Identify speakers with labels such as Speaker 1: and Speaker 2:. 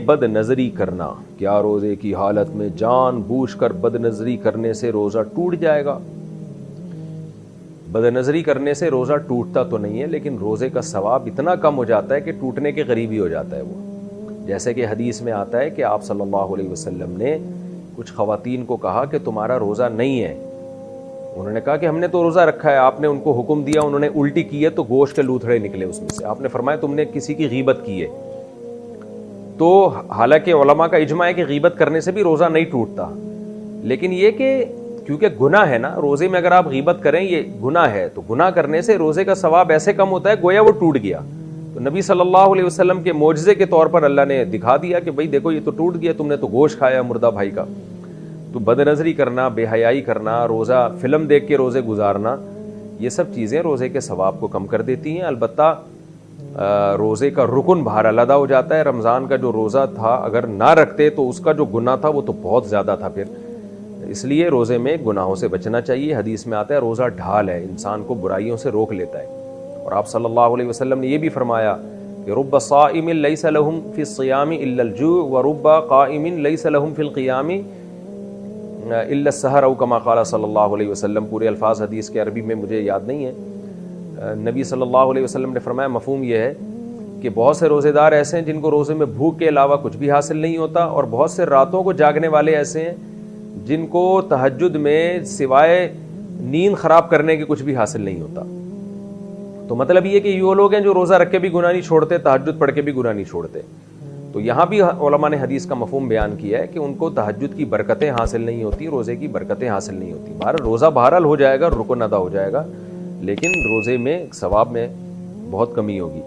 Speaker 1: بد نظری کرنا، کیا روزے کی حالت میں جان بوجھ کر بد نظری کرنے سے روزہ ٹوٹ جائے گا؟ بد نظری کرنے سے روزہ ٹوٹتا تو نہیں ہے، لیکن روزے کا ثواب اتنا کم ہو جاتا ہے کہ ٹوٹنے کے قریب ہی ہو جاتا ہے وہ۔ جیسے کہ حدیث میں آتا ہے کہ آپ صلی اللہ علیہ وسلم نے کچھ خواتین کو کہا کہ تمہارا روزہ نہیں ہے، انہوں نے کہا کہ ہم نے تو روزہ رکھا ہے، آپ نے ان کو حکم دیا، انہوں نے الٹی کی ہے تو گوشت کے لوتھڑے نکلے اس میں سے، آپ نے فرمایا تم نے کسی کی غیبت کی ہے۔ تو حالانکہ علماء کا اجماع ہے کہ غیبت کرنے سے بھی روزہ نہیں ٹوٹتا، لیکن یہ کہ کیونکہ گناہ ہے نا، روزے میں اگر آپ غیبت کریں یہ گناہ ہے، تو گناہ کرنے سے روزے کا ثواب ایسے کم ہوتا ہے گویا وہ ٹوٹ گیا۔ تو نبی صلی اللہ علیہ وسلم کے معجزے کے طور پر اللہ نے دکھا دیا کہ بھئی دیکھو یہ تو ٹوٹ گیا، تم نے تو گوشت کھایا مردہ بھائی کا۔ تو بد نظری کرنا، بے حیائی کرنا، روزہ فلم دیکھ کے روزے گزارنا، یہ سب چیزیں روزے کے ثواب کو کم کر دیتی ہیں۔ البتہ روزے کا رکن بہرحال ادا ہو جاتا ہے۔ رمضان کا جو روزہ تھا اگر نہ رکھتے تو اس کا جو گناہ تھا وہ تو بہت زیادہ تھا، پھر اس لیے روزے میں گناہوں سے بچنا چاہیے۔ حدیث میں آتا ہے روزہ ڈھال ہے، انسان کو برائیوں سے روک لیتا ہے۔ اور آپ صلی اللہ علیہ وسلم نے یہ بھی فرمایا کہ رب صائم لیس لہم فی الصیام الا الجوع ورب قائم لیس لہم فی القیام الا السحر او کما قال صلی اللہ علیہ وسلم۔ پورے الفاظ حدیث کے عربی میں مجھے یاد نہیں ہے۔ نبی صلی اللہ علیہ وسلم نے فرمایا مفہوم یہ ہے کہ بہت سے روزے دار ایسے ہیں جن کو روزے میں بھوک کے علاوہ کچھ بھی حاصل نہیں ہوتا، اور بہت سے راتوں کو جاگنے والے ایسے ہیں جن کو تہجد میں سوائے نیند خراب کرنے کے کچھ بھی حاصل نہیں ہوتا۔ تو مطلب یہ کہ یہ وہ لوگ ہیں جو روزہ رکھ کے بھی گناہ نہیں چھوڑتے، تہجد پڑھ کے بھی گناہ نہیں چھوڑتے۔ تو یہاں بھی علماء نے حدیث کا مفہوم بیان کیا ہے کہ ان کو تہجد کی برکتیں حاصل نہیں ہوتی، روزے کی برکتیں حاصل نہیں ہوتی۔ بہرحال روزہ بہرحال ہو جائے گا، رکن ادا ہو جائے گا، لیکن روزے میں ثواب میں بہت کمی ہوگی۔